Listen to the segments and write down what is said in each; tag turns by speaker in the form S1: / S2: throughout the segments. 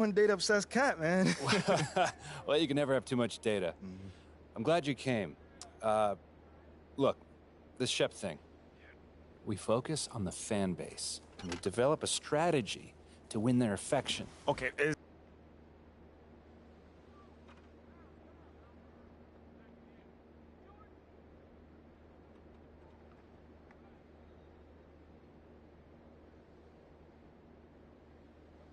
S1: One data-obsessed cat, man.
S2: Well, you can never have too much data. I'm glad you came. Look, this Shep thing. We focus on the fan base, and we develop a strategy to win their affection.
S1: Okay.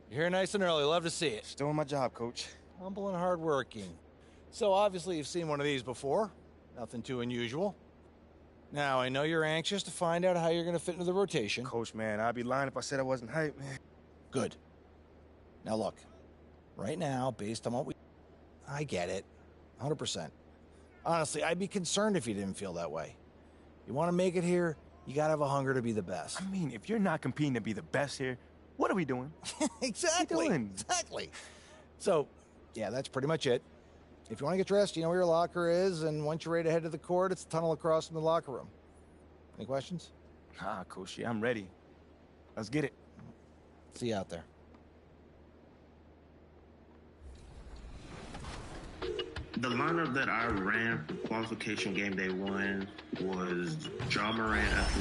S3: You're here nice and early. Love to see it.
S1: Just doing my job, Coach.
S3: Humble and hardworking. So obviously you've seen one of these before. Nothing too unusual. Now, I know you're anxious to find out how you're going to fit into the rotation.
S1: Coach, man, I'd be lying if I said I wasn't hyped, man.
S3: Good. Now look, right now, based on what I get it, 100%. Honestly, I'd be concerned if you didn't feel that way. You want to make it here, you got to have a hunger to be the best.
S1: I mean, if you're not competing to be the best here, what are we doing?
S3: Exactly.
S1: What are we doing?
S3: Exactly. So, yeah, that's pretty much it. If you want to get dressed, you know where your locker is, and once you're ready to head to the court, it's the tunnel across from the locker room. Any questions?
S1: Nah, Coach, yeah, I'm ready. Let's get it.
S3: See you out there.
S4: The lineup that I ran for qualification game day 1 was Ja Morant at the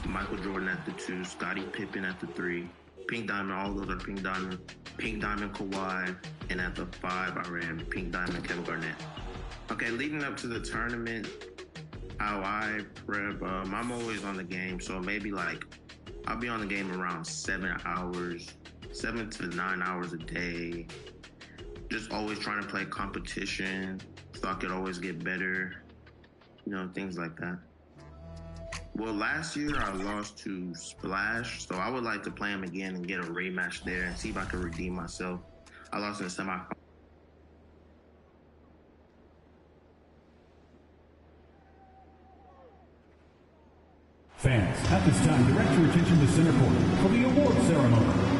S4: 1, Michael Jordan at the 2, Scottie Pippen at the 3, Pink Diamond, all those are Pink Diamond Kawhi, and at the 5 I ran Pink Diamond Kevin Garnett. Okay, leading up to the tournament, how I prep, I'm always on the game, so maybe like I'll be on the game around 7 to 9 hours a day. Just always trying to play competition so I could always get better, you know, things like that. Well, last year I lost to Splash, so I would like to play him again and get a rematch there and see if I can redeem myself. I lost in the semifinal.
S5: Fans, at this time, direct your attention to center court for the award ceremony.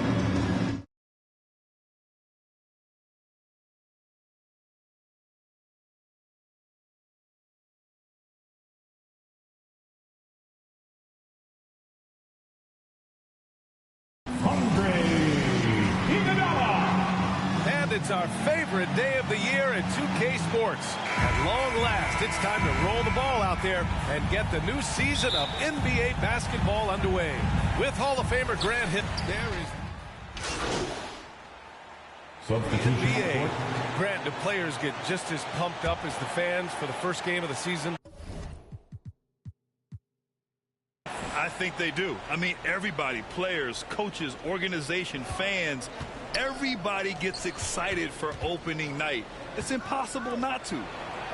S6: And it's our favorite day of the year at 2K Sports. At long last, it's time to roll the ball out there and get the new season of NBA basketball underway. With Hall of Famer Grant Hill, there is NBA. Grant, do players get just as pumped up as the fans for the first game of the season?
S7: I think they do. I mean, everybody, players, coaches, organization, fans, everybody gets excited for opening night. It's impossible not to.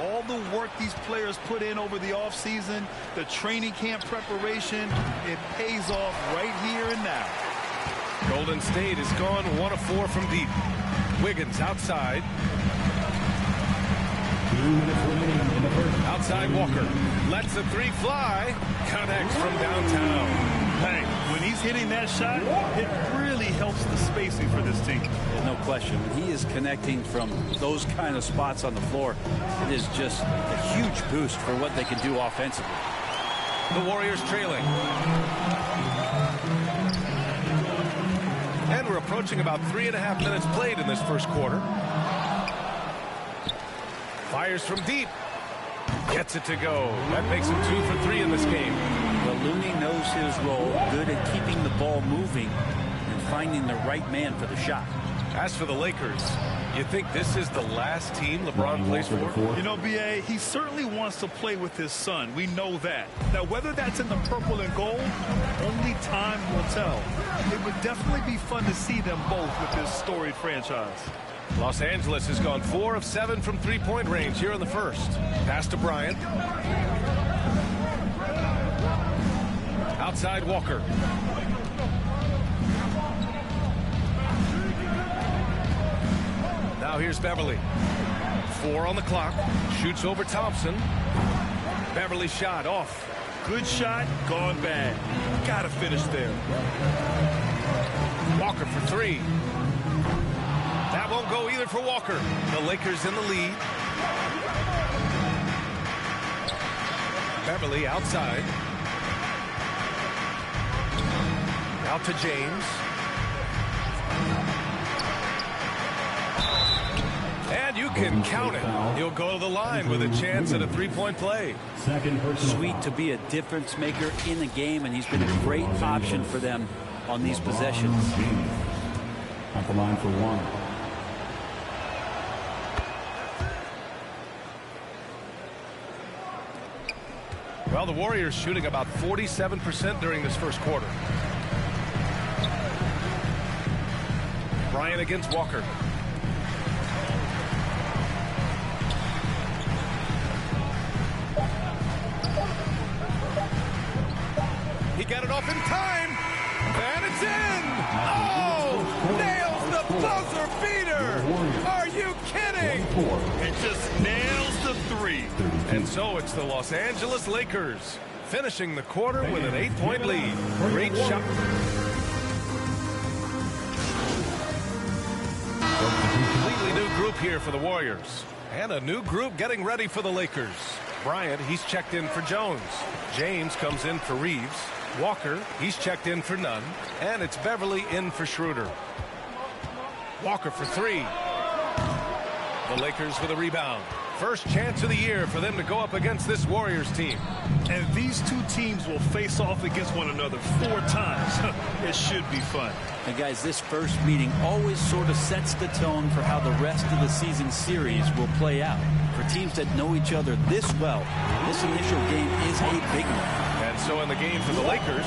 S7: All the work these players put in over the offseason, the training camp preparation, it pays off right here and now.
S6: Golden State has gone 1 of 4 from deep. Wiggins outside.
S5: 2 minutes remaining in the first.
S6: Outside Walker. Lets the 3 fly. Connects from downtown.
S7: Hey, when he's hitting that shot, it really helps the spacing for this team.
S8: No question. When he is connecting from those kind of spots on the floor, it is just a huge boost for what they can do offensively.
S6: The Warriors trailing. And we're approaching about 3.5 minutes played in this first quarter. Fires from deep. Gets it to go. That makes him 2 for 3 in this game.
S8: Well, Looney knows his role. Good at keeping the ball moving and finding the right man for the shot.
S6: As for the Lakers, you think this is the last team LeBron plays for?
S7: You know, B.A., he certainly wants to play with his son. We know that. Now, whether that's in the purple and gold, only time will tell. It would definitely be fun to see them both with this storied franchise.
S6: Los Angeles has gone 4 of 7 from three-point range here in the first. Pass to Bryant. Outside Walker. Now here's Beverly. 4 on the clock. Shoots over Thompson. Beverly shot off.
S7: Good shot, gone bad. Gotta finish there.
S6: Walker for 3. That won't go either for Walker. The Lakers in the lead. Beverly outside. Out to James. can count it. He'll go to the line with a chance at a three-point play.
S8: Sweet to be a difference maker in the game, and he's been a great option for them on these possessions.
S5: At the line for one.
S6: Well, the Warriors shooting about 47% during this first quarter. Bryant against Walker. He got it off in time, and it's in! Oh! Nails the buzzer beater! Are you kidding?
S7: It just nails the three.
S6: And so it's the Los Angeles Lakers finishing the quarter with an 8-point lead. Great shot. Completely new group here for the Warriors. And a new group getting ready for the Lakers. Bryant, he's checked in for Jones. James comes in for Reeves. Walker, he's checked in for Nunn. And it's Beverly in for Schroeder. Walker for three. The Lakers with a rebound. First chance of the year for them to go up against this Warriors team.
S7: And these two teams will face off against one another 4 times. It should be fun.
S8: And guys, this first meeting always sort of sets the tone for how the rest of the season series will play out. For teams that know each other this well, this initial game is a big one.
S6: And so in the game for the Lakers,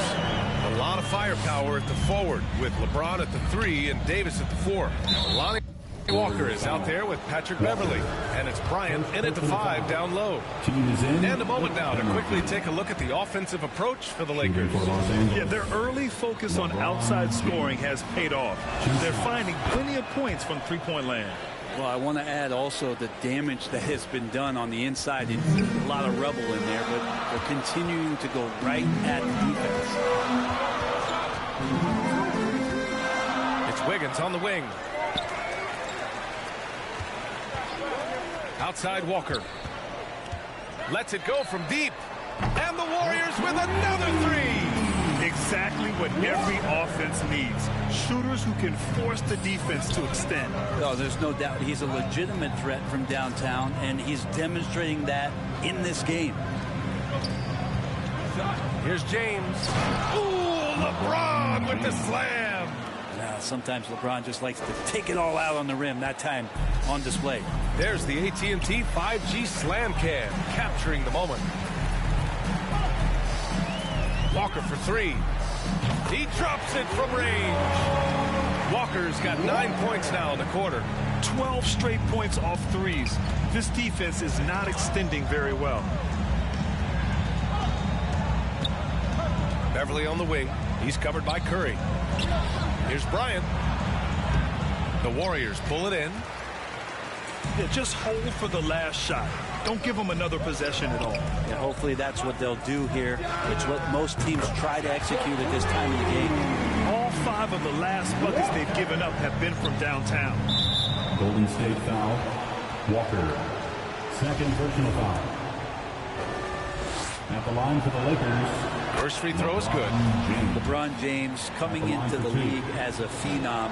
S6: a lot of firepower at the forward with LeBron at the 3 and Davis at the 4. Lonnie Walker is out there with Patrick Beverly, and it's Bryant in at the 5 down low. And a moment now to quickly take a look at the offensive approach for the Lakers.
S7: Yeah, their early focus on outside scoring has paid off. They're finding plenty of points from three-point land.
S8: Well, I want to add also the damage that has been done on the inside. A lot of rubble in there, but they're continuing to go right at defense.
S6: It's Wiggins on the wing. Outside Walker. Lets it go from deep. And the Warriors with another 3.
S7: Exactly what every offense needs. Shooters who can force the defense to extend.
S8: No, there's no doubt he's a legitimate threat from downtown, and he's demonstrating that in this game.
S6: Here's James. Ooh, LeBron with the slam.
S8: Sometimes LeBron just likes to take it all out on the rim, that time on display.
S6: There's the AT&T 5G slam cam, capturing the moment. Walker for 3. He drops it from range. Walker's got 9 points now in the quarter.
S7: 12 straight points off threes. This defense is not extending very well.
S6: Beverly on the wing. He's covered by Curry. Here's Bryant. The Warriors pull it in.
S7: Yeah, just hold for the last shot. Don't give them another possession at all.
S8: Yeah, hopefully that's what they'll do here. It's what most teams try to execute at this time of the game.
S7: All 5 of the last buckets they've given up have been from downtown.
S5: Golden State foul. Walker. Second personal foul. At the line for the Lakers.
S6: First free throw is good.
S8: LeBron James, coming into the league as a phenom,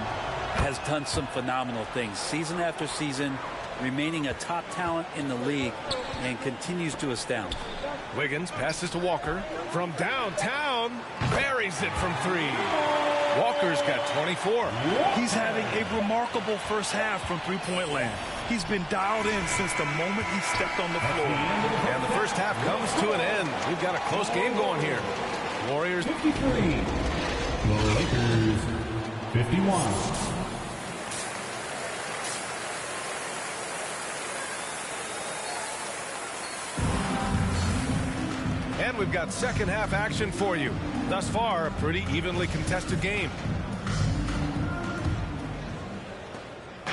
S8: has done some phenomenal things. Season after season, remaining a top talent in the league, and continues to astound.
S6: Wiggins passes to Walker. From downtown, buries it from 3. Walker's got 24.
S7: He's having a remarkable first half from three-point land. He's been dialed in since the moment he stepped on the floor.
S6: And the first half comes to an end. We've got a close game going here. Warriors
S5: 53. The Lakers 51.
S6: And we've got second half action for you. Thus far, a pretty evenly contested game.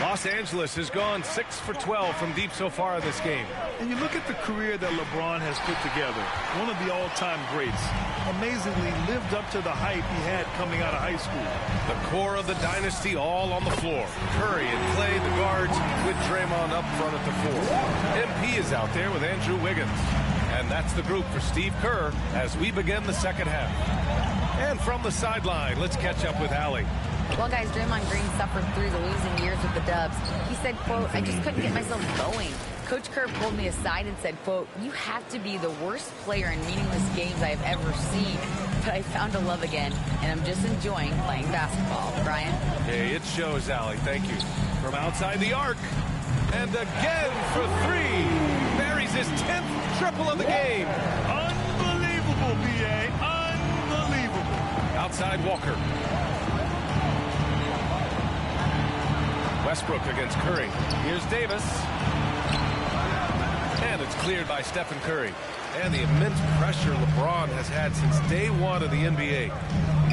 S6: Los Angeles has gone 6 for 12 from deep so far in this game.
S7: And you look at the career that LeBron has put together, one of the all-time greats. Amazingly lived up to the hype he had coming out of high school.
S6: The core of the dynasty all on the floor. Curry and Clay, the guards, with Draymond up front at the 4. MP is out there with Andrew Wiggins. And that's the group for Steve Kerr as we begin the second half. And from the sideline, let's catch up with Allie.
S9: Well, guys, Draymond Green suffered through the losing years with the Dubs. He said, quote, "I just couldn't get myself going." Coach Kerr pulled me aside and said, quote, "You have to be the worst player in meaningless games I've ever seen. But I found a love again, and I'm just enjoying playing basketball." Brian?
S6: Hey, it shows, Allie. Thank you. From outside the arc. And again for three. Buries his 10th triple of the game.
S7: Unbelievable, B.A. Unbelievable.
S6: Outside Walker. Westbrook against Curry. Here's Davis. And it's cleared by Stephen Curry. And the immense pressure LeBron has had since day one of the NBA.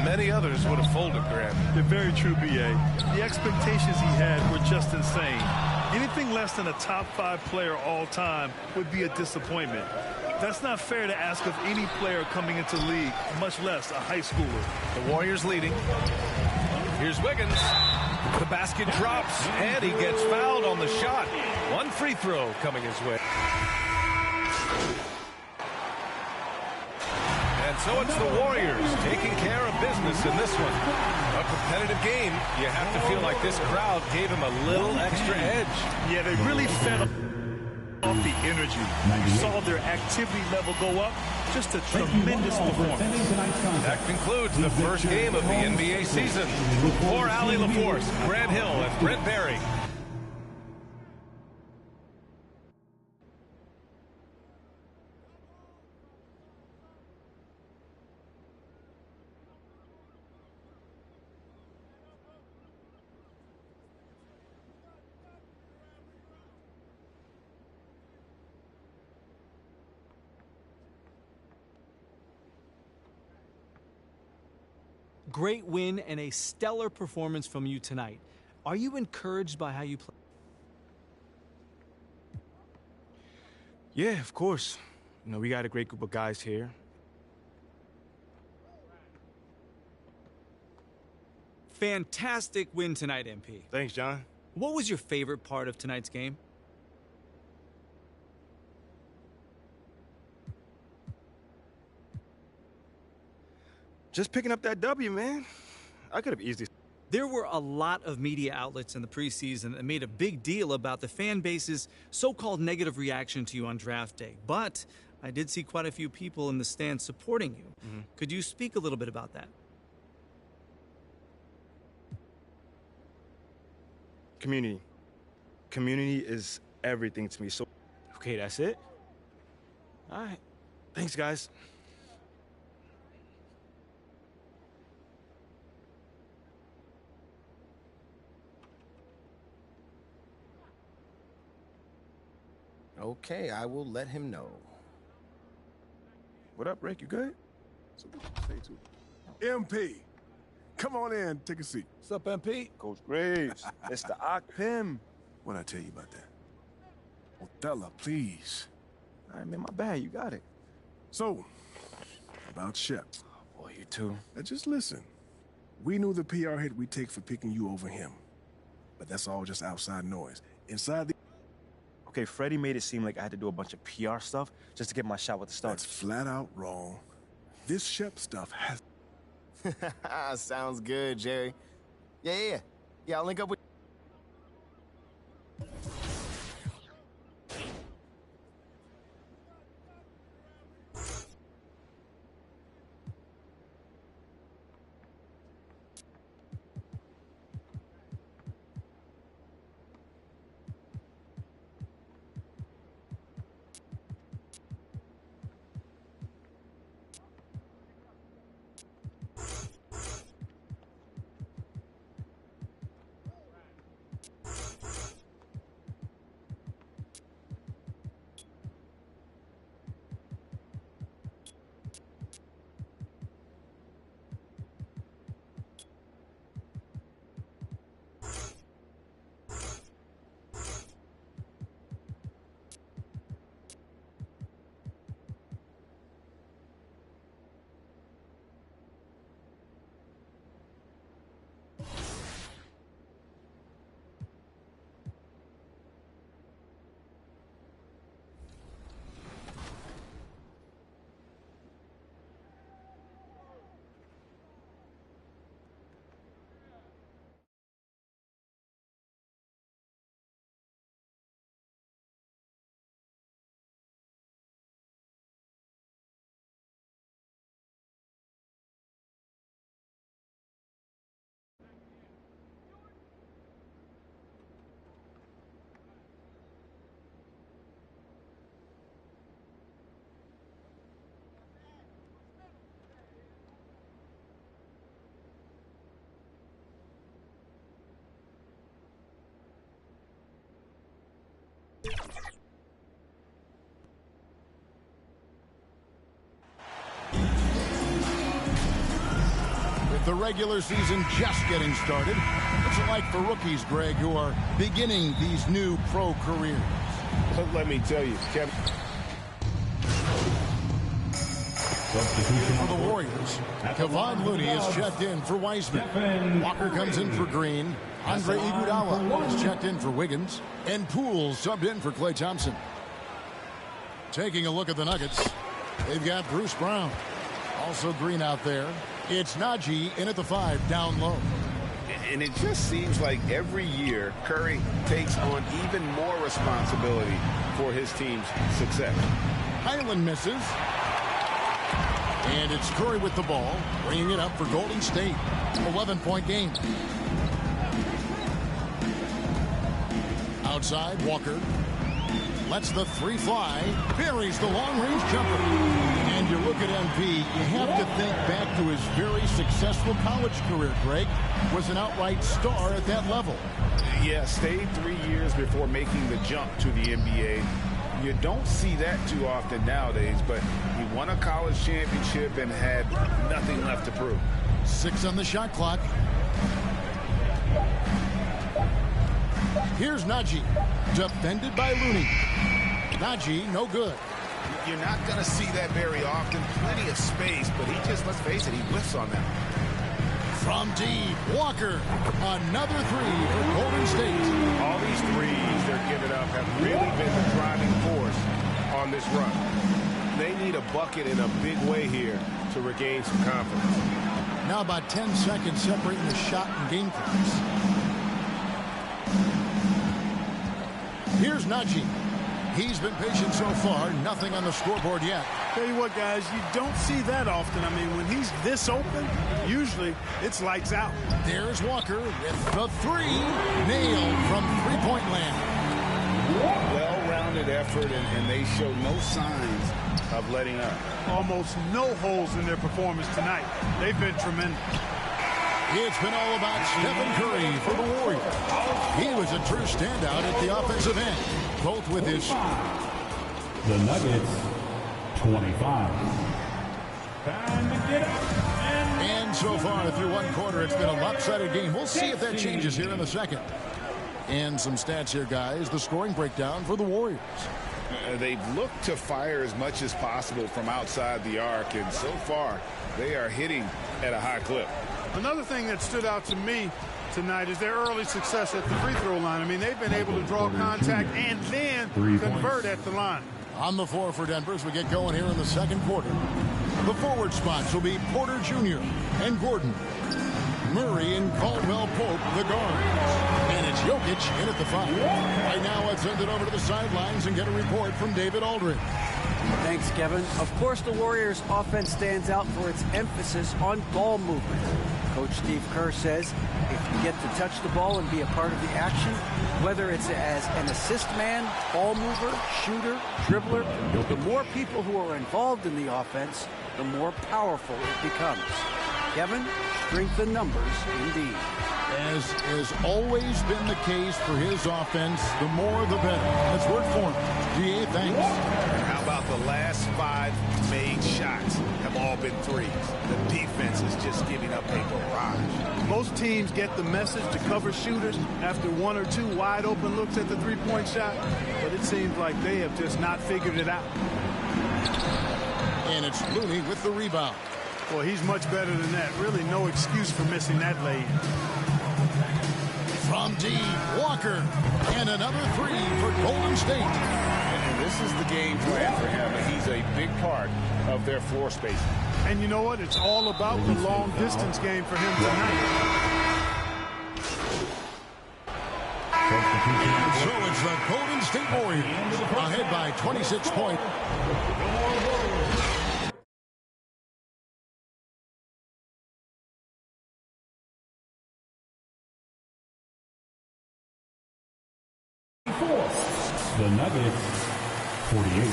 S6: Many others would have folded, Grant.
S7: They're very true, B.A. The expectations he had were just insane. Anything less than a top 5 player all time would be a disappointment. That's not fair to ask of any player coming into the league, much less a high schooler.
S6: The Warriors leading. Here's Wiggins. The basket drops, and he gets fouled on the shot. One free throw coming his way. And so it's the Warriors taking care of business in this one. A competitive game. You have to feel like this crowd gave him a little extra edge.
S7: Yeah, they really fed off the energy. You saw their activity level go up. Just a tremendous performance.
S6: That concludes the first game of the NBA season. For Allie LaForce, Grant Hill, and Brent Barry.
S10: Great win and a stellar performance from you tonight. Are you encouraged by how you play?
S1: Yeah, of course. You know, we got a great group of guys here.
S10: Fantastic win tonight, MP.
S1: Thanks, John.
S10: What was your favorite part of tonight's game?
S1: Just picking up that W, man. I could have easily...
S10: There were a lot of media outlets in the preseason that made a big deal about the fan base's so-called negative reaction to you on draft day. But I did see quite a few people in the stands supporting you. Could you speak a little bit about that?
S1: Community. Community is everything to me. So, okay, that's it? All right. Thanks, guys.
S3: Okay, I will let him know.
S1: What up, Rick? You good?
S11: So what you say to him? MP, come on in, take a seat.
S3: What's up, MP?
S1: Coach Graves. It's the Pim.
S11: What'd I tell you about that? Othello, please.
S1: All right, man, my bad. You got it.
S11: So, about Shep.
S1: Oh, boy, you too.
S11: Now just listen. We knew the PR hit we'd take for picking you over him. But that's all just outside noise. Inside the...
S1: Okay, Freddie made it seem like I had to do a bunch of PR stuff just to get my shot with the Stars.
S11: That's flat out wrong. This Shep stuff has...
S12: Sounds good, Jerry. Yeah, I'll link up with...
S13: With the regular season just getting started, what's it like for rookies, Greg, who are beginning these new pro careers?
S14: Let me tell you, Kevin.
S13: For the Warriors, Kevon Looney is checked in for Wiseman. Walker comes in for Green. Andre Iguodala is checked in for Wiggins. And Poole subbed in for Klay Thompson. Taking a look at the Nuggets, they've got Bruce Brown. Also Green out there. It's Najee in at the 5, down low.
S14: And it just seems like every year Curry takes on even more responsibility for his team's success.
S13: Highland misses. And it's Curry with the ball, bringing it up for Golden State. 11-point game. Outside, Walker lets the 3 fly, buries the long-range jumper. And you look at MP, you have to think back to his very successful college career, Greg. Was an outright star at that level.
S14: Yeah, stayed 3 years before making the jump to the NBA. You don't see that too often nowadays, but he won a college championship and had nothing left to prove.
S13: 6 on the shot clock. Here's Najee, defended by Looney. Najee, no good.
S14: You're not going to see that very often. Plenty of space, but he just, let's face it, he whiffs on that.
S13: From deep, Walker, another 3 for Golden State.
S14: All these threes they're giving up have really been the driving force on this run. They need a bucket in a big way here to regain some confidence.
S13: Now about 10 seconds separating the shot and game clocks. Here's Najee. He's been patient so far. Nothing on the scoreboard yet.
S15: Tell you what, guys, you don't see that often. I mean, when he's this open, usually it's lights out.
S13: There's Walker with the 3. Nailed from three-point land.
S14: Well-rounded effort, and they show no signs of letting up.
S15: Almost no holes in their performance tonight. They've been tremendous.
S13: It's been all about Stephen Curry for the Warriors. He was a true standout at the offensive end, both with his...
S5: The Nuggets, 25. Time to get up.
S13: And so far, through one quarter, it's been a lopsided game. We'll see if that changes here in the second. And some stats here, guys. The scoring breakdown for the Warriors.
S14: They've looked to fire as much as possible from outside the arc, and so far, they are hitting at a high clip.
S15: Another thing that stood out to me tonight is their early success at the free throw line. I mean, they've been able to draw contact and then convert at the line.
S13: On the floor for Denver as we get going here in the second quarter. The forward spots will be Porter Jr. and Gordon. Murray and Caldwell-Pope, the guards. And it's Jokic in at the 5. Right now, let's send it over to the sidelines and get a report from David Aldridge.
S16: Thanks, Kevin. Of course, the Warriors' offense stands out for its emphasis on ball movement. Coach Steve Kerr says if you get to touch the ball and be a part of the action, whether it's as an assist man, ball mover, shooter, dribbler, the more people who are involved in the offense, the more powerful it becomes. Kevin, strength in numbers indeed.
S13: As has always been the case for his offense, the more the better. Let's work for him. GA, thanks.
S14: How about the last 5 made shots have all been threes? The defense is just giving up a barrage.
S15: Most teams get the message to cover shooters after 1 or 2 wide open looks at the three-point shot, but it seems like they have just not figured it out.
S13: And it's Looney with the rebound.
S15: Well, he's much better than that. Really no excuse for missing that lay.
S13: From deep, Walker. And another 3 for Golden State.
S14: And this is the game plan for him, and he's a big part of their floor spacing.
S15: And you know what? It's all about the long-distance game for him tonight.
S13: So it's the Golden State Warriors ahead by 26 points.
S5: The Nuggets, 48.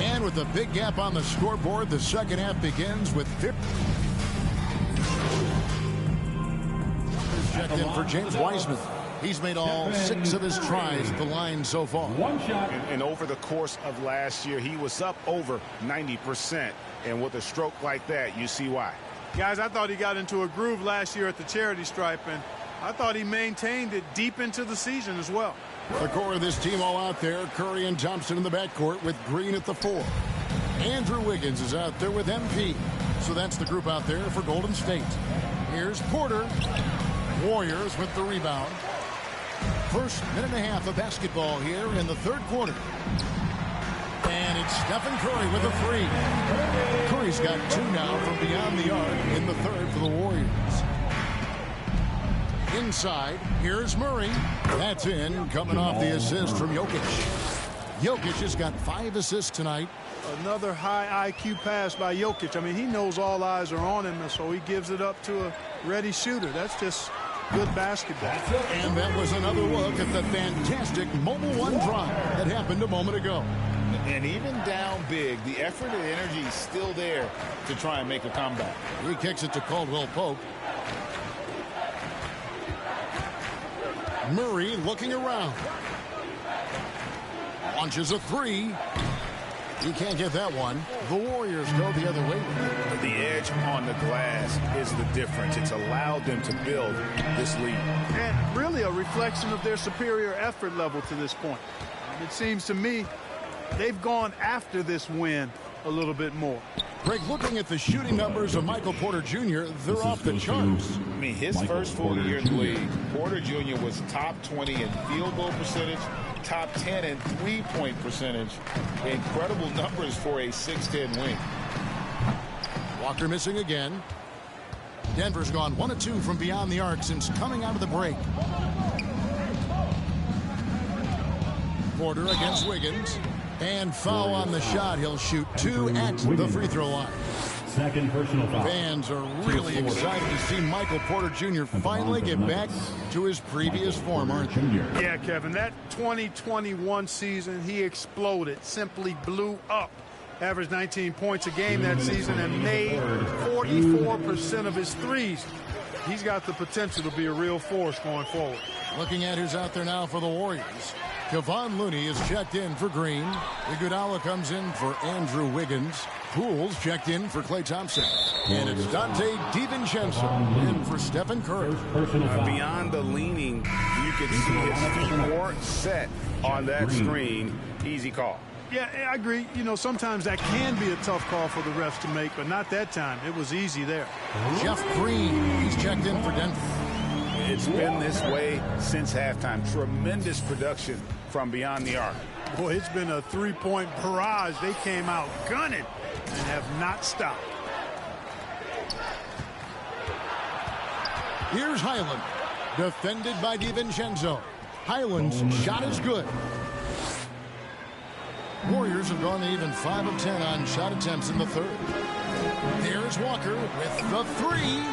S13: And with a big gap on the scoreboard, the second half begins with checked in for James Wiseman. He's made all 6 of his tries at the line so far.
S14: And over the course of last year, he was up over 90%. And with a stroke like that, you see why.
S15: Guys, I thought he got into a groove last year at the charity stripe, and I thought he maintained it deep into the season as well.
S13: The core of this team all out there. Curry and Thompson in the backcourt with Green at the 4. Andrew Wiggins is out there with MP. So that's the group out there for Golden State. Here's Porter. Warriors with the rebound. First minute and a half of basketball here in the third quarter. And it's Stephen Curry with a 3. Curry's got 2 now from beyond the arc in the third for the Warriors. Inside, here's Murray. That's in, coming off the assist from Jokic. Jokic has got 5 assists tonight.
S15: Another high IQ pass by Jokic. I mean, he knows all eyes are on him, and so he gives it up to a ready shooter. That's just good basketball.
S13: And that was another look at the fantastic Mobile One drive that happened a moment ago.
S14: And even down big, the effort and energy is still there to try and make a comeback.
S13: He kicks it to Caldwell Pope. Murray looking around. Launches a 3. He can't get that one. The Warriors go the other way.
S14: The edge on the glass is the difference. It's allowed them to build this lead.
S15: And really a reflection of their superior effort level to this point. It seems to me they've gone after this win a little bit more.
S13: Greg, looking at the shooting numbers of Michael Porter Jr., they're off the charts.
S14: I mean, his first full year in the league, Porter Jr. was top 20 in field goal percentage, top 10 in three-point percentage. Incredible numbers for a 6'10" wing.
S13: Walker missing again. Denver's gone 1 of 2 from beyond the arc since coming out of the break. Porter against Wiggins. And foul on the shot. He'll shoot 2 at the free throw line.
S5: Second personal foul.
S13: Fans are really excited to see Michael Porter Jr. finally get back to his previous form, aren't they?
S15: Yeah, Kevin, that 2021 season, he exploded, simply blew up. Averaged 19 points a game that season and made 44% of his threes. He's got the potential to be a real force going forward.
S13: Looking at who's out there now for the Warriors. Kevon Looney is checked in for Green. Iguodala comes in for Andrew Wiggins. Pools checked in for Klay Thompson. And it's Dante DiVincenzo in for Stephen Curry.
S14: Beyond the leaning, you can see his feet weren't set on that screen. Easy call.
S15: Yeah, I agree. You know, sometimes that can be a tough call for the refs to make, but not that time. It was easy there.
S13: Jeff Green, he's checked in for Denver.
S14: It's been this way since halftime. Tremendous production from beyond the arc.
S15: Boy, it's been a three-point barrage. They came out gunning and have not stopped.
S13: Here's Highland, defended by DiVincenzo. Highland's shot is good. Warriors have gone even 5 of 10 on shot attempts in the third. There's Walker with the 3.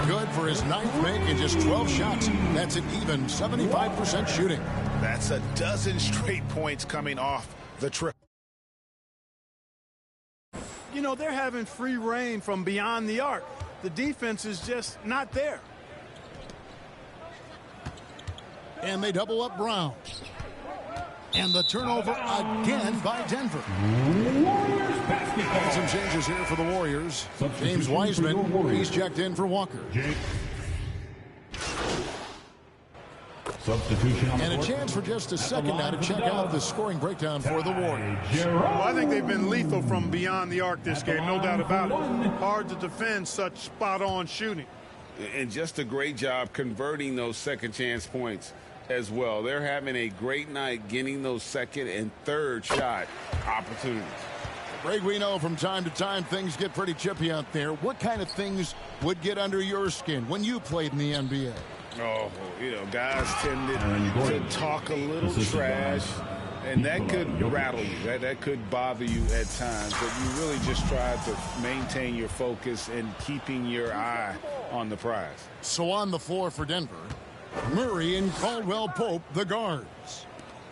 S13: Good for his 9th make in just 12 shots. That's an even 75% shooting.
S14: That's a dozen straight points coming off the trip.
S15: You know, they're having free reign from beyond the arc. The defense is just not there.
S13: And they double up Brown. And the turnover again by Denver. Some changes here for the Warriors. James Wiseman, he's checked in for Walker. And a chance for just a second now to check out the scoring breakdown for the Warriors.
S15: Well, I think they've been lethal from beyond the arc this game, no doubt about it. Hard to defend such spot-on shooting.
S14: And just a great job converting those second chance points as well. They're having a great night getting those second and third shot opportunities.
S13: Greg, we know from time to time things get pretty chippy out there. What kind of things would get under your skin when you played in the NBA?
S14: Oh, you know, guys tended to talk a little trash, and that could rattle you. That could bother you at times, but you really just try to maintain your focus and keeping your eye on the prize.
S13: So on the floor for Denver, Murray and Caldwell Pope, the guards.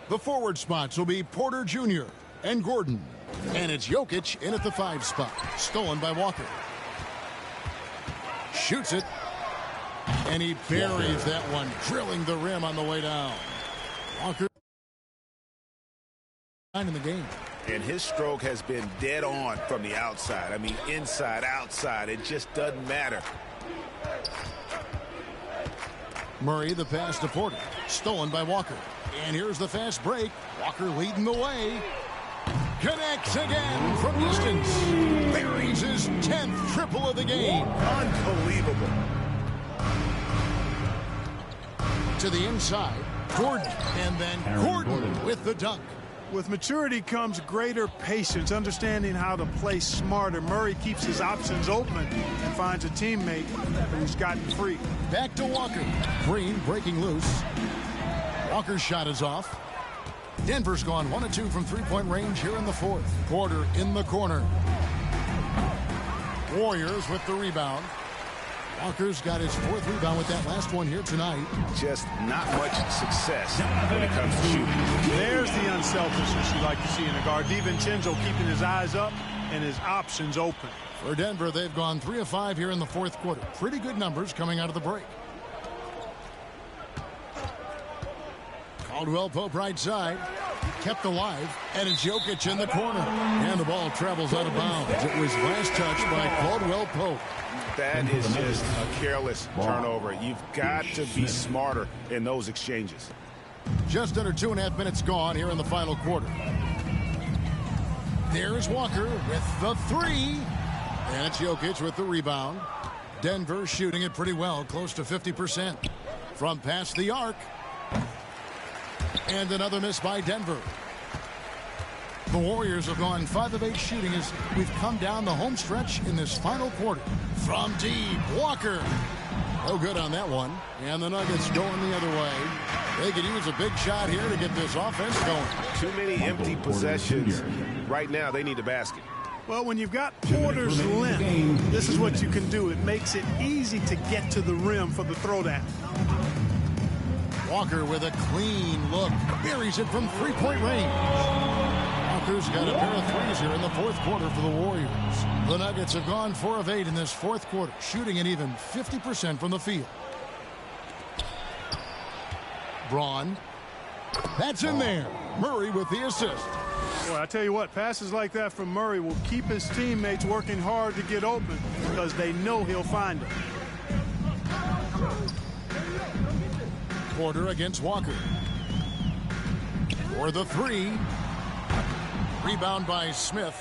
S13: The forward spots will be Porter Jr. and Gordon. And it's Jokic in at the 5 spot. Stolen by Walker. Shoots it. And he buries that one, drilling the rim on the way down. Walker in the game.
S14: And his stroke has been dead on from the outside. I mean, inside, outside. It just doesn't matter.
S13: Murray, the pass to Porter. Stolen by Walker. And here's the fast break. Walker leading the way. Connects again from distance. Buries his 10th triple of the game.
S14: Unbelievable.
S13: To the inside. Gordon. And then Gordon with the dunk.
S15: With maturity comes greater patience, understanding how to play smarter. Murray keeps his options open and finds a teammate who's gotten free.
S13: Back to Walker. Green breaking loose. Walker's shot is off. Denver's gone 1 of 2 from three-point range here in the fourth. Porter in the corner. Warriors with the rebound. Walker's got his 4th rebound with that last one here tonight.
S14: Just not much success when it comes to shooting.
S15: There's the unselfishness you like to see in a guard. DiVincenzo keeping his eyes up and his options open.
S13: For Denver, they've gone 3 of 5 here in the 4th quarter. Pretty good numbers coming out of the break. Caldwell Pope right side. Kept alive. And it's Jokic in the corner. And the ball travels out of bounds. It was last touched by Caldwell Pope.
S14: That is just a careless turnover. You've got to be smarter in those exchanges.
S13: Just under 2.5 minutes gone here in the final quarter. There's Walker with the 3. And it's Jokic with the rebound. Denver shooting it pretty well, close to 50%. From past the arc. And another miss by Denver. The Warriors have gone 5 of 8 shooting as we've come down the home stretch in this final quarter. From deep, Walker. No good on that one. And the Nuggets going the other way. They could use a big shot here to get this offense going.
S14: Too many empty possessions. Right now, they need a basket.
S15: Well, when you've got Porter's length, this is what you can do. It makes it easy to get to the rim for the throwdown.
S13: Walker with a clean look. Buries it from three-point range. Walker's got a pair of threes here in the 4th quarter for the Warriors. The Nuggets have gone 4 of 8 in this 4th quarter, shooting an even 50% from the field. Braun. That's in there. Murray with the assist.
S15: Boy, I tell you what, passes like that from Murray will keep his teammates working hard to get open because they know he'll find them.
S13: Porter against Walker. For the 3. Rebound by Smith.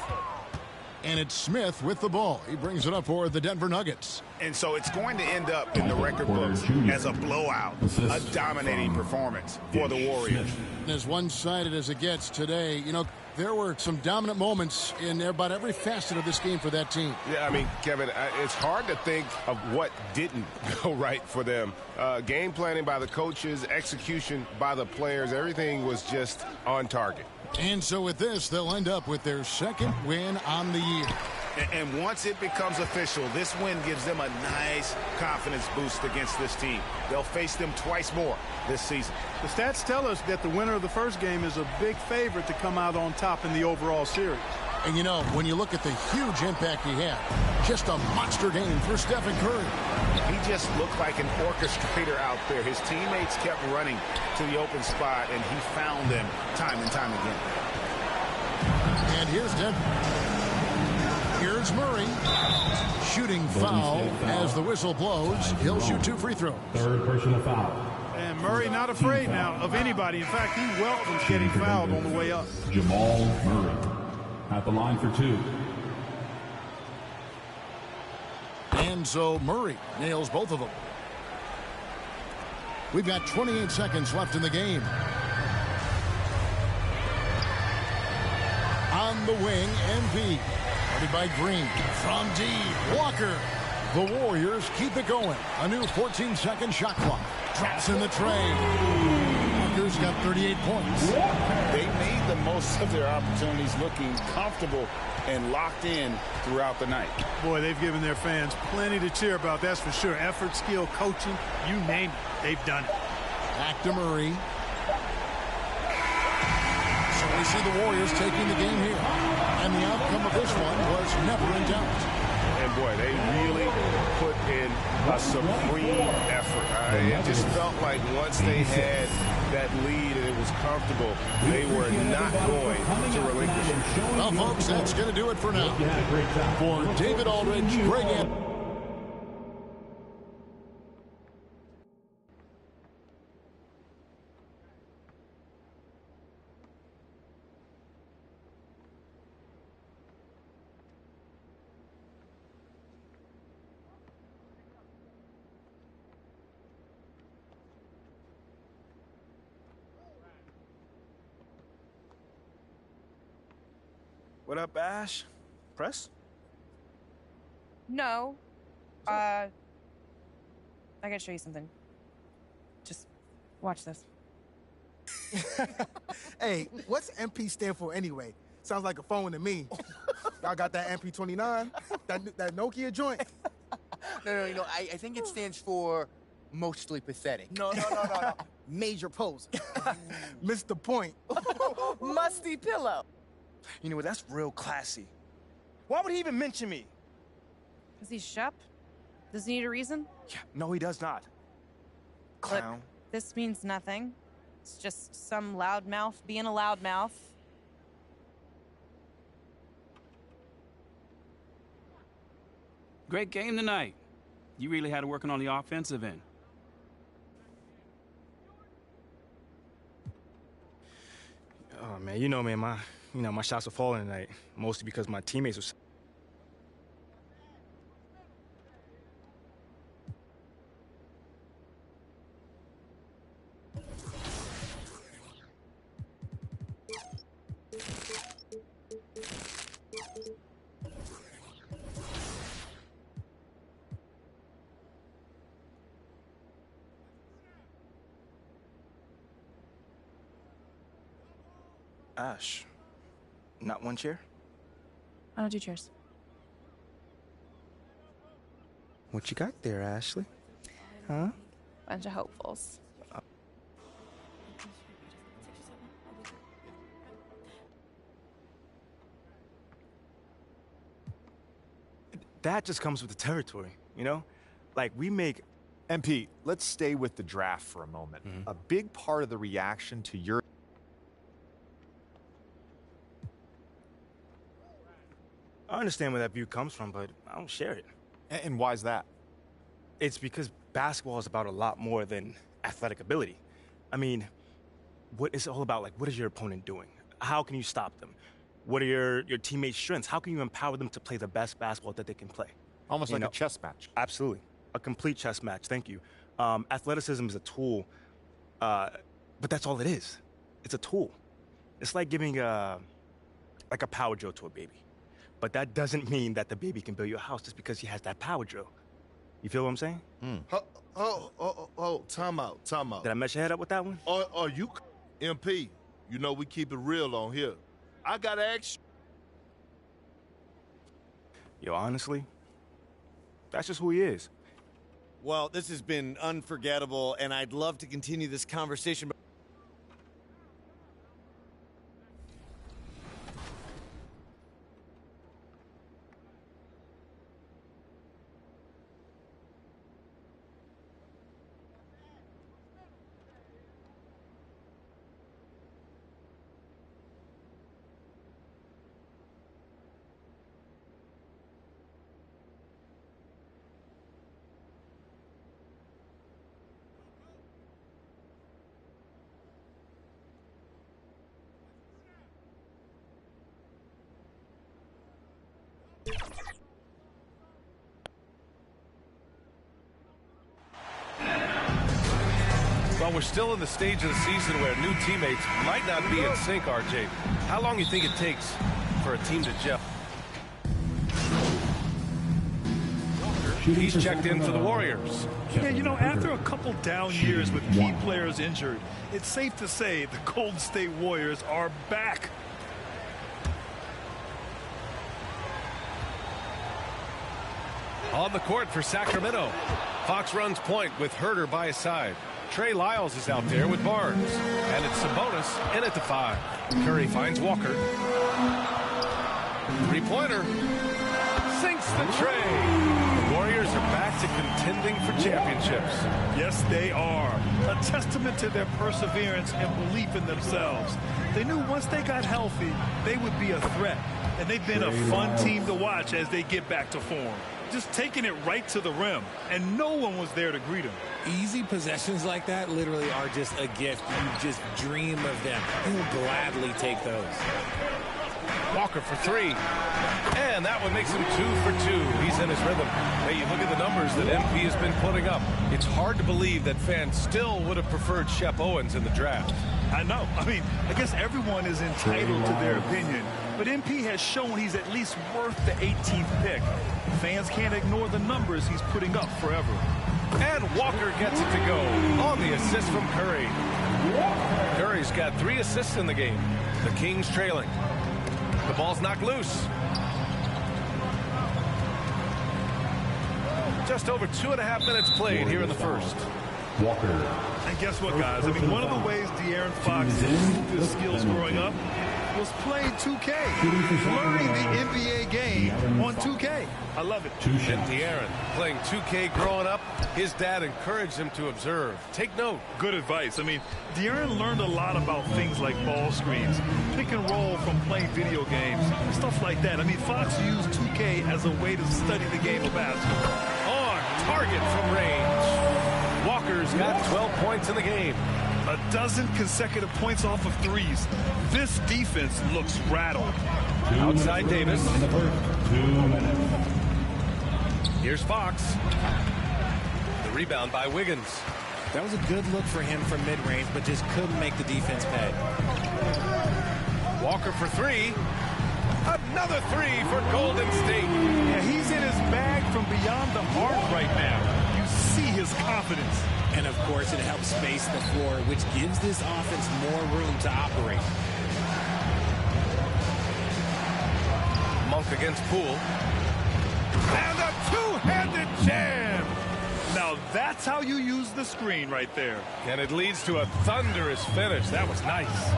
S13: And it's Smith with the ball. He brings it up for the Denver Nuggets.
S14: And so it's going to end up in the record books as a blowout, a dominating performance for the Warriors.
S13: As one-sided as it gets today, you know, there were some dominant moments in about every facet of this game for that team.
S14: Yeah, I mean, Kevin, it's hard to think of what didn't go right for them. Game planning by the coaches, execution by the players, everything was just on target.
S13: And so with this, they'll end up with their 2nd win on the year.
S14: And once it becomes official, this win gives them a nice confidence boost against this team. They'll face them twice more this season.
S15: The stats tell us that the winner of the first game is a big favorite to come out on top in the overall series.
S13: And you know, when you look at the huge impact he had, just a monster game for Stephen Curry.
S14: He just looked like an orchestrator out there. His teammates kept running to the open spot, and he found them time and time again.
S13: And here's Denver. Here's Murray. Shooting foul as the whistle blows. He'll shoot 2 free throws.
S5: 3rd personal foul.
S15: And Murray not afraid now of anybody. In fact, he welcomes getting fouled on the way up.
S5: Jamal Murray at the line for 2.
S13: And so Murray nails both of them. We've got 28 seconds left in the game. On the wing, MV. Guarded by Green. From deep, Walker. The Warriors keep it going. A new 14-second shot clock. Drops in the tray. Walker's got 38 points.
S14: They made the most of their opportunities, looking comfortable and locked in throughout the night.
S15: Boy, they've given their fans plenty to cheer about, that's for sure. Effort, skill, coaching, you name it, they've done it.
S13: Back to Murray. So we see the Warriors taking the game here. And the outcome of this one was never in doubt.
S14: And boy, they really put in a supreme effort. It just felt like once they had that lead and it was comfortable, they were not going to relinquish it.
S13: Well, folks, that's going to do it for now. For David Aldridge, Greg Anthony.
S1: What up, Ash? Press?
S17: No. I gotta show you something. Just watch this.
S18: Hey, what's MP stand for anyway? Sounds like a phone to me. Y'all got that MP29? That Nokia joint?
S19: No. I think it stands for mostly pathetic.
S18: No. Major pose. Missed the point.
S17: Musty pillow.
S1: You know what? That's real classy. Why would he even mention me?
S17: Because he's Shep? Does he need a reason?
S1: Yeah, no, he does not. Clown.
S17: Look, this means nothing. It's just some loudmouth being a loudmouth.
S20: Great game tonight. You really had it working on the offensive end.
S1: Oh, man, you know, man, my shots were falling tonight, mostly because my teammates were... Ash, not one chair?
S17: I don't do chairs.
S1: What you got there, Ashley? Huh?
S17: Bunch of hopefuls.
S1: That just comes with the territory, you know? Like, we make...
S21: MP, let's stay with the draft for a moment. A big part of the reaction to your...
S1: I understand where that view comes from, but I don't share it.
S21: And why's that?
S1: It's because basketball is about a lot more than athletic ability. I mean, what is it all about? Like, what is your opponent doing? How can you stop them? What are your teammates' strengths? How can you empower them to play the best basketball that they can play?
S21: Almost like a chess match.
S1: Absolutely. A complete chess match. Thank you. Athleticism is a tool, but that's all it is. It's a tool. It's like giving like a power drill to a baby. But that doesn't mean that the baby can build you a house just because he has that power drill. You feel what I'm saying?
S22: Time out.
S1: Did I mess your head up with that one?
S22: Are you MP? You know we keep it real on here. I gotta ask you.
S1: Yo, honestly, that's just who he is.
S23: Well, this has been unforgettable, and I'd love to continue this conversation.
S6: Well, we're still in the stage of the season where new teammates might not be in sync, RJ. How long do you think it takes for a team to gel? He's checked in for the Warriors.
S7: Yeah, you know, after a couple down years with key players injured, it's safe to say the Golden State Warriors are back.
S6: On the court for Sacramento. Fox runs point with Herter by his side. Trey Lyles is out there with Barnes. And it's Sabonis in at the 5. Curry finds Walker. Three-pointer. Sinks makes the trade. The Warriors are back to contending for championships.
S7: Yes, they are. A testament to their perseverance and belief in themselves. They knew once they got healthy, they would be a threat. And they've been a fun team to watch as they get back to form. Just taking it right to the rim, and no one was there to greet them.
S2: Easy possessions like that literally are just a gift. You just dream of them. You'll gladly take those.
S6: Walker for three. And that one makes him 2 for 2. He's in his rhythm. Hey, you look at the numbers that MP has been putting up. It's hard to believe that fans still would have preferred Shep Owens in the draft.
S7: I know. I mean, I guess everyone is entitled to their opinion. But MP has shown he's at least worth the 18th pick. Fans can't ignore the numbers he's putting up forever.
S6: And Walker gets it to go on the assist from Curry. Curry's got 3 assists in the game. The Kings trailing. The ball's knocked loose. Just over 2.5 minutes played here in the first.
S22: Walker.
S7: And guess what, guys? I mean, one of the ways De'Aaron Fox improved his skills growing up was playing 2K, learning the NBA game on 2K. I love it.
S6: And De'Aaron playing 2K growing up, his dad encouraged him to observe. Take note.
S7: Good advice. I mean, De'Aaron learned a lot about things like ball screens, pick and roll from playing video games, stuff like that. I mean, Fox used 2K as a way to study the game of basketball.
S6: On target from range. Walker's got 12 points in the game.
S7: A dozen consecutive points off of threes. This defense looks rattled.
S6: Outside Davis.
S22: 2 minutes.
S6: Here's Fox. The rebound by Wiggins.
S2: That was a good look for him from mid-range, but just couldn't make the defense pay.
S6: Walker for 3. Another 3 for Golden State.
S7: Yeah, he's in his bag from beyond the arc right now. You see his confidence.
S2: And, of course, it helps space the floor, which gives this offense more room to operate.
S6: Monk against Poole. And a two-handed jam.
S7: Now that's how you use the screen right there.
S6: And it leads to a thunderous finish. That was nice.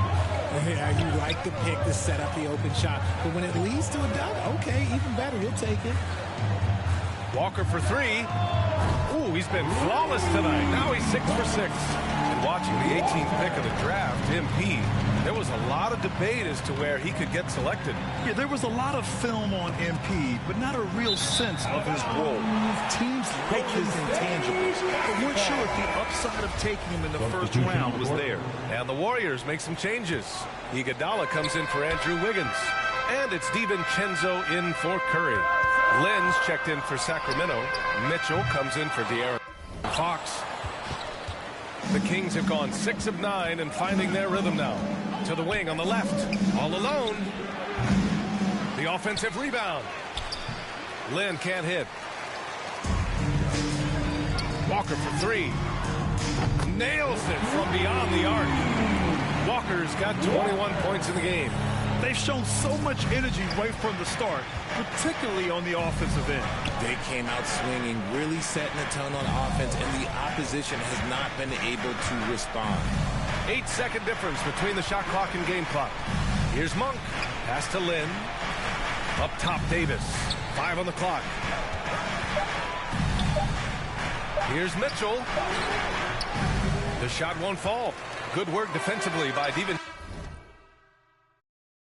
S2: Yeah, you like the pick to set up the open shot. But when it leads to a dunk, okay, even better. You'll take it.
S6: Walker for 3. Ooh, he's been flawless tonight. Now he's 6 for 6. And watching the 18th pick of the draft, MP, there was a lot of debate as to where he could get selected.
S7: Yeah, there was a lot of film on MP, but not a real sense of his role. Teams like his intangibles, but weren't sure if the upside of taking him in the first round was there.
S6: And the Warriors make some changes. Iguodala comes in for Andrew Wiggins. And it's DiVincenzo in for Curry. Lynn's checked in for Sacramento. Mitchell comes in for De'Aaron Fox. The Kings have gone 6 of 9 and finding their rhythm now. To the wing on the left. All alone. The offensive rebound. Lynn can't hit. Walker for 3. Nails it from beyond the arc. Walker's got 21 points in the game.
S7: They've shown so much energy right from the start, particularly on the offensive end.
S2: They came out swinging, really setting the tone on offense, and the opposition has not been able to respond.
S6: 8-second difference between the shot clock and game clock. Here's Monk. Pass to Lynn. Up top, Davis. 5 on the clock. Here's Mitchell. The shot won't fall. Good work defensively by DiVincenzo.